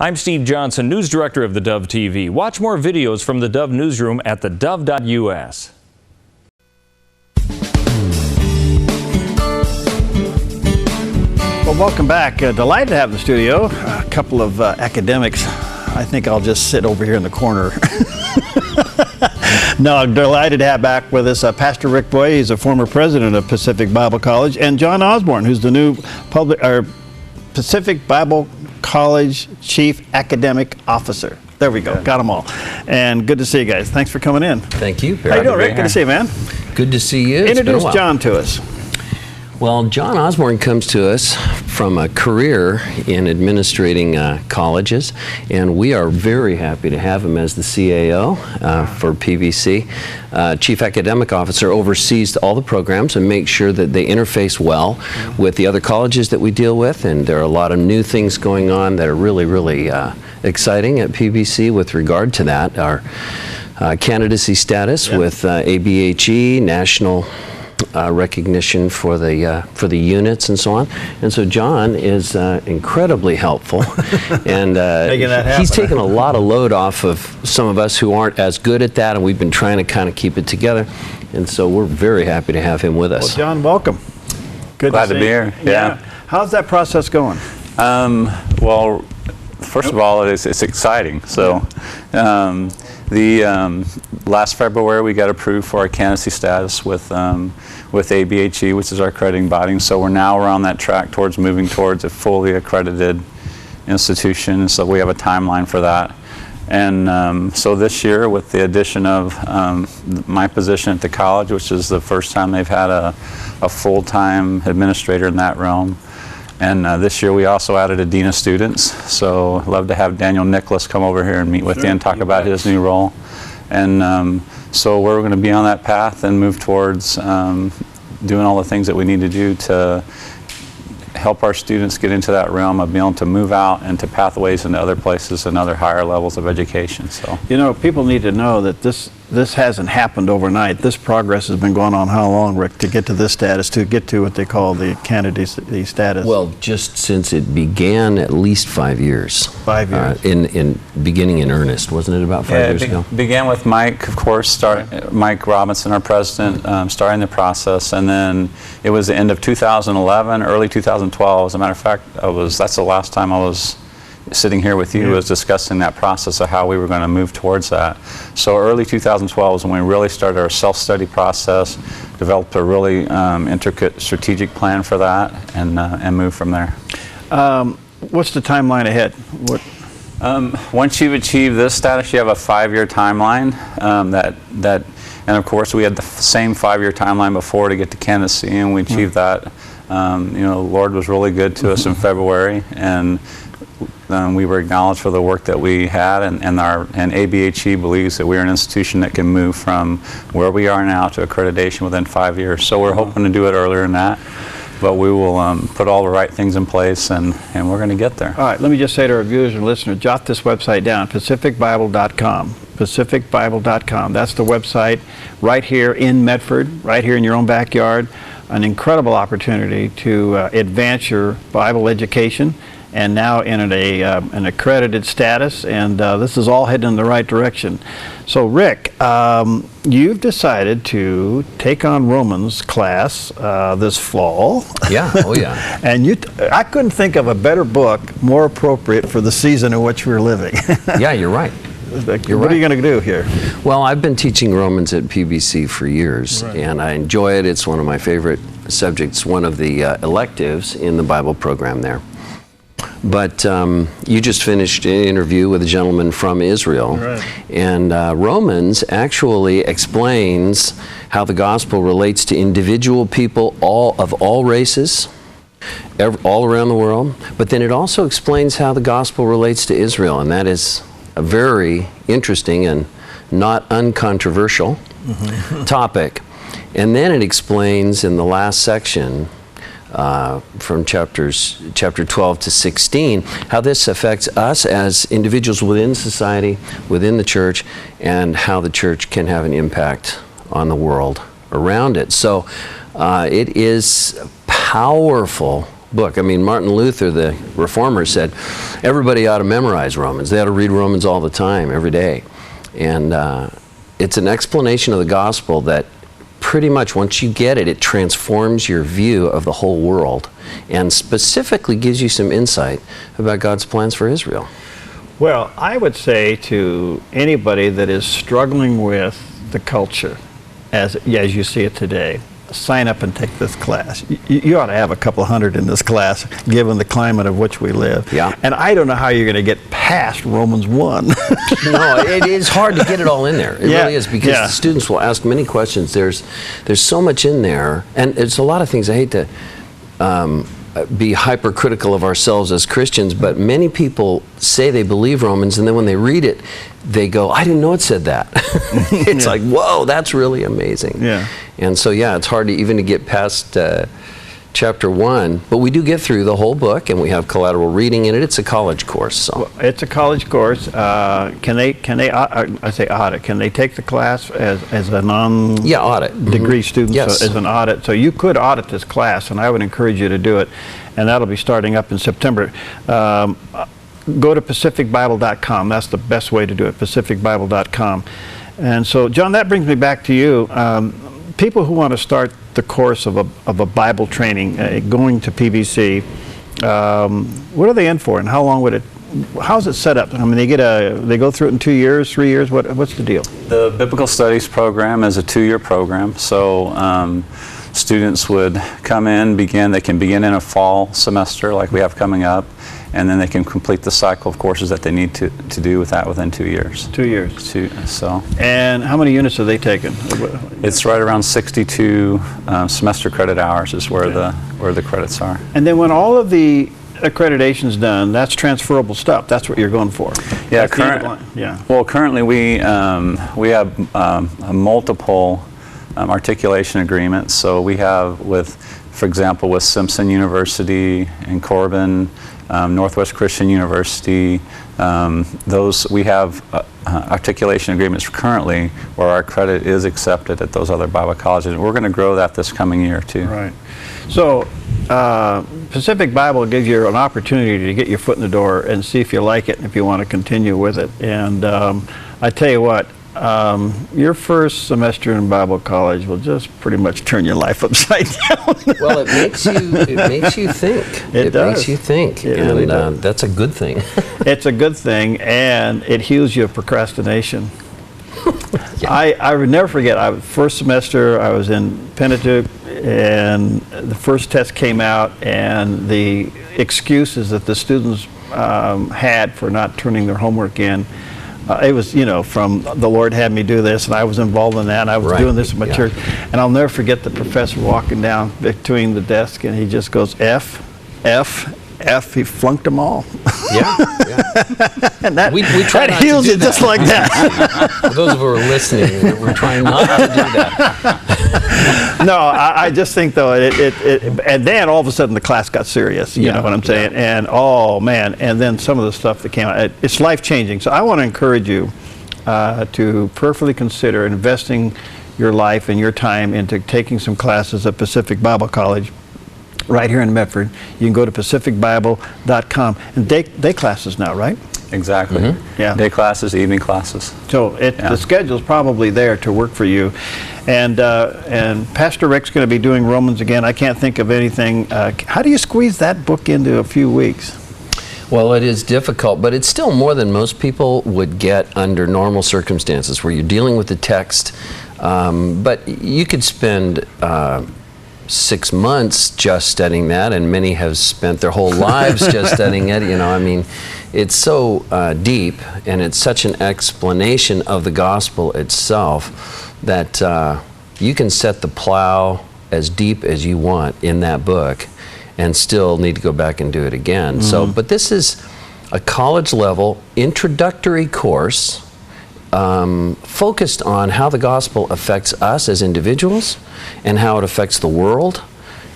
I'm Steve Johnson, News Director of theDove TV. Watch more videos from the Dove Newsroom at thedove.us. Well, welcome back. Delighted to have in the studio a couple of academics. I think I'll just sit over here in the corner. No, I'm delighted to have back with us Pastor Rick Booye. He's a former president of Pacific Bible College, and John Osborne, who's the new Pacific Bible College Chief Academic Officer. There we go. Got them all. And good to see you guys. Thanks for coming in. Thank you. How you doing, Rick? Good to see you, man. Good to see you. Introduce John to us. Well, John Osborne comes to us from a career in administrating colleges, and we are very happy to have him as the CAO for PBC. Chief Academic Officer oversees all the programs and makes sure that they interface well with the other colleges that we deal with, and there are a lot of new things going on that are really, really exciting at PBC with regard to that. Our candidacy status with ABHE, national recognition for the units and so on, and so John is incredibly helpful, and he's taken a lot of load off of some of us who aren't as good at that, and we've been trying to kind of keep it together, and so we're very happy to have him with us. Well, John, welcome. Glad to be here. Yeah. How's that process going? Well, first of all, it's exciting. So. Last February we got approved for our candidacy status with ABHE, which is our accrediting body. So we're now on that track towards moving towards a fully accredited institution. So we have a timeline for that. And so this year, with the addition of my position at the college, which is the first time they've had a full-time administrator in that realm. And this year we also added a Dean of Students, so I'd love to have Daniel Nicholas come over here and meet with you and talk about his new role. And so we're going to be on that path and move towards doing all the things that we need to do to help our students get into that realm of being able to move out into pathways into other places and other higher levels of education. So, you know, people need to know that this hasn't happened overnight. This progress has been going on how long, Rick, to get to this status, to get to what they call the candidacy status? Well, just since it began, at least 5 years. 5 years. In beginning in earnest, wasn't it about 5 years ago? Began with Mike, of course, Mike Robinson, our president, starting the process, and then it was the end of 2011, early 2012. As a matter of fact, that's the last time I was sitting here with you, was discussing that process of how we were going to move towards that. So early 2012 is when we really started our self-study process, developed a really intricate strategic plan for that, and moved from there. What's the timeline ahead? Once you've achieved this status, you have a 5-year timeline. And of course, we had the same 5-year timeline before to get to candidacy, and we achieved that. You know, the Lord was really good to us in February, and we were acknowledged for the work that we had, and ABHE believes that we're an institution that can move from where we are now to accreditation within 5 years. So we're hoping to do it earlier than that, but we will put all the right things in place, and we're going to get there. All right, let me just say to our viewers and listeners, jot this website down, pacificbible.com. pacificbible.com. That's the website right here in Medford, right here in your own backyard. An incredible opportunity to advance your Bible education, and now in an accredited status, and this is all heading in the right direction. So Rick, you've decided to take on Romans class this fall. Yeah, oh yeah. And I couldn't think of a better book more appropriate for the season in which we're living. Yeah, you're right. What are you going to do here? Well, I've been teaching Romans at PBC for years, and I enjoy it. It's one of my favorite subjects, one of the electives in the Bible program there. But you just finished an interview with a gentleman from Israel, and Romans actually explains how the gospel relates to individual people of all races, all around the world, but then it also explains how the gospel relates to Israel, and that is a very interesting and not uncontroversial topic. And then it explains in the last section from chapter 12 to 16 how this affects us as individuals within society, within the church, and how the church can have an impact on the world around it. So it is powerful book. I mean, Martin Luther, the reformer, said everybody ought to memorize Romans. They ought to read Romans all the time, every day. And it's an explanation of the gospel that pretty much once you get it, it transforms your view of the whole world and specifically gives you some insight about God's plans for Israel. Well, I would say to anybody that is struggling with the culture as you see it today, sign up and take this class. You ought to have a couple hundred in this class, given the climate of which we live. Yeah. And I don't know how you're going to get past Romans 1. No, it is hard to get it all in there. It really is, because the students will ask many questions. There's so much in there, and it's a lot of things. I hate to be hypercritical of ourselves as Christians, but many people say they believe Romans, and then when they read it, they go, I didn't know it said that. It's like, whoa, that's really amazing. Yeah. And so, yeah, it's hard to even to get past chapter 1, but we do get through the whole book, and we have collateral reading in it. It's a college course. So. Well, it's a college course. Can they I say audit, can they take the class as a non-audit degree student? Yes. So as an audit? So you could audit this class, and I would encourage you to do it, and that'll be starting up in September. Go to pacificbible.com. That's the best way to do it, pacificbible.com. And so, John, that brings me back to you. People who want to start the course of a Bible training, going to PBC, what are they in for, and how long would it? How's it set up? I mean, they go through it in 2 years, 3 years. What's the deal? The Biblical Studies program is a 2-year program. So students would come in, they can begin in a fall semester like we have coming up, and then they can complete the cycle of courses that they need to do with that within 2 years. 2 years. So. And how many units are they taking? It's right around 62 semester credit hours is where the credits are. And then when all of the accreditation's done, that's transferable stuff. That's what you're going for. Yeah. Currently we have multiple articulation agreements. So we have for example, with Simpson University and Corbin, Northwest Christian University, we have articulation agreements currently where our credit is accepted at those other Bible colleges. And we're going to grow that this coming year too. Right. So Pacific Bible gives you an opportunity to get your foot in the door and see if you like it and if you want to continue with it. And I tell you what, your first semester in Bible college will just pretty much turn your life upside down. Well, it makes you think. It does. Makes you think, it and really does. That's a good thing. It's a good thing, and it heals you of procrastination. Yeah. I would never forget. First semester, I was in Pentateuch, and the first test came out, and the excuses that the students had for not turning their homework in. It was, from the Lord had me do this, and I was involved in that, and I was doing this in my church. And I'll never forget the professor walking down between the desk, and he just goes, F, F, F. He flunked them all. Yeah. And that, we try that heals you just like that. For those who are listening, we're trying not to do that. No, I just think, though, and then all of a sudden the class got serious, you know what I'm saying? Yeah. And, oh, man, and then some of the stuff that came out, it's life-changing. So I want to encourage you to prayerfully consider investing your life and your time into taking some classes at Pacific Bible College right here in Medford. You can go to pacificbible.com. And day classes now, right? Exactly. Mm-hmm. Yeah. Day classes, evening classes. So the schedule's probably there to work for you. And Pastor Rick's going to be doing Romans again. I can't think of anything. How do you squeeze that book into a few weeks? Well, it is difficult, but it's still more than most people would get under normal circumstances where you're dealing with the text. But you could spend 6 months just studying that, and many have spent their whole lives just studying it. I mean, it's so deep, and it's such an explanation of the gospel itself that you can set the plow as deep as you want in that book and still need to go back and do it again. So, but this is a college level introductory course focused on how the gospel affects us as individuals and how it affects the world.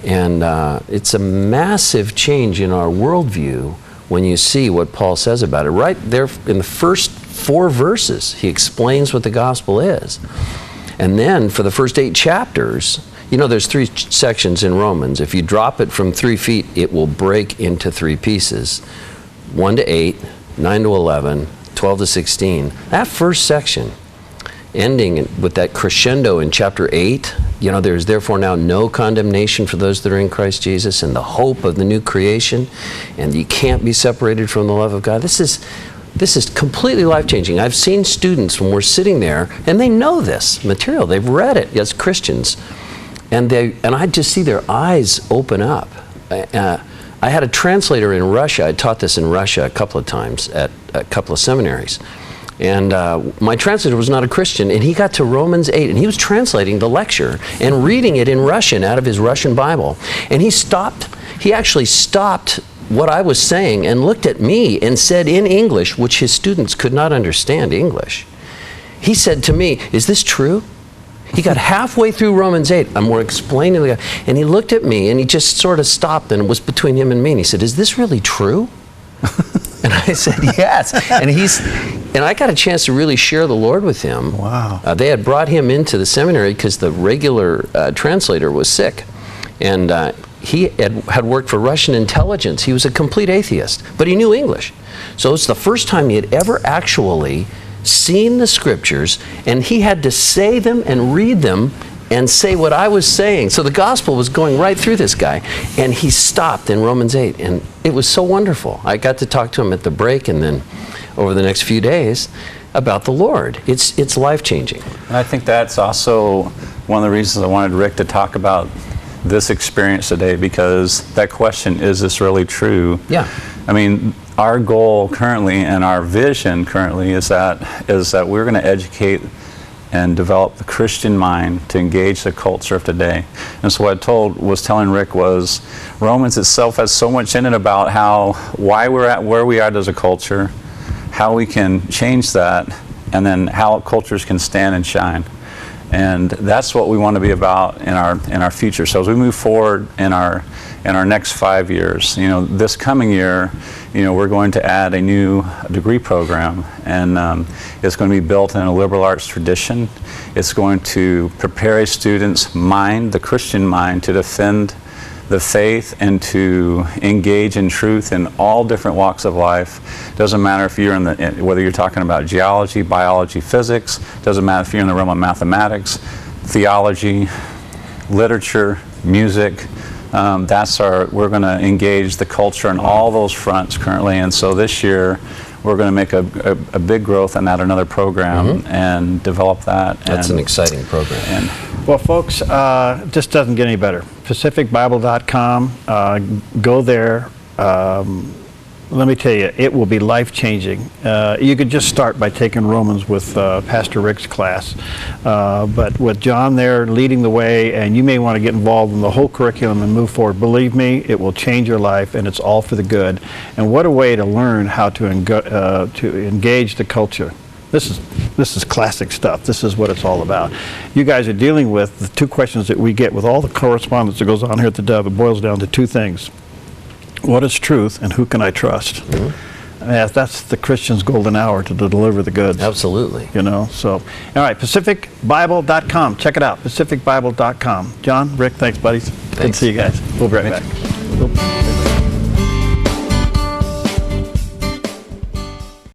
And it's a massive change in our worldview when you see what Paul says about it. Right there in the first 4 verses, he explains what the gospel is. And then for the first 8 chapters, You know, there's 3 sections in Romans. If you drop it from 3 feet, it will break into 3 pieces. 1 to 8, 9 to 11, 12 to 16. That first section, ending with that crescendo in chapter 8, you know, there is therefore now no condemnation for those that are in Christ Jesus, and the hope of the new creation, and you can't be separated from the love of God. This is completely life-changing. I've seen students when we're sitting there, and they know this material. They've read it as Christians, and I just see their eyes open up. I had a translator in Russia. I taught this in Russia a couple of times at a couple of seminaries. And my translator was not a Christian, and he got to Romans 8, and he was translating the lecture and reading it in Russian out of his Russian Bible. And he actually stopped what I was saying and looked at me and said in English, which his students could not understand English. He said to me, "Is this true?" He got halfway through Romans 8, and we're explaining the guy, and he looked at me and he just sort of stopped, and it was between him and me, and he said, "Is this really true?" And I said, "Yes." And I got a chance to really share the Lord with him. Wow. They had brought him into the seminary because the regular translator was sick. And he had worked for Russian intelligence. He was a complete atheist, but he knew English. So it's the first time he had ever actually seen the scriptures, and he had to say them and read them and say what I was saying. So the gospel was going right through this guy, and he stopped in Romans 8, and it was so wonderful. I got to talk to him at the break and then over the next few days about the Lord. It's life-changing. And I think that's also one of the reasons I wanted Rick to talk about this experience today, because that question, is this really true? Yeah. I mean, our goal currently and our vision currently is that we're going to educate and develop the Christian mind to engage the culture of today. And so what I was telling Rick was Romans itself has so much in it about why we're at where we are as a culture, how we can change that, and then how cultures can stand and shine. And that's what we want to be about in our future. So as we move forward in our next 5 years, you know, this coming year, you know, we're going to add a new degree program, and it's going to be built in a liberal arts tradition. It's going to prepare a student's mind, the Christian mind, to defend the faith and to engage in truth in all different walks of life. Doesn't matter if you're whether you're talking about geology, biology, physics. Doesn't matter if you're in the realm of mathematics, theology, literature, music. We're going to engage the culture on all those fronts currently, and so this year we're going to make a big growth and add another program and develop that. That's an exciting program. Well, folks, just doesn't get any better. PacificBible.com. Go there. Let me tell you, it will be life-changing. You could just start by taking Romans with Pastor Rick's class. But with John there leading the way, and you may want to get involved in the whole curriculum and move forward. Believe me, it will change your life, and it's all for the good. And what a way to learn how to engage the culture. This is classic stuff. This is what it's all about. You guys are dealing with the 2 questions that we get with all the correspondence that goes on here at the Dove. It boils down to 2 things. What is truth, and who can I trust? That's the Christian's golden hour to deliver the goods. Absolutely. You know, so, all right, PacificBible.com. Check it out, PacificBible.com. John, Rick, thanks, buddies. Good to see you guys. We'll be right back.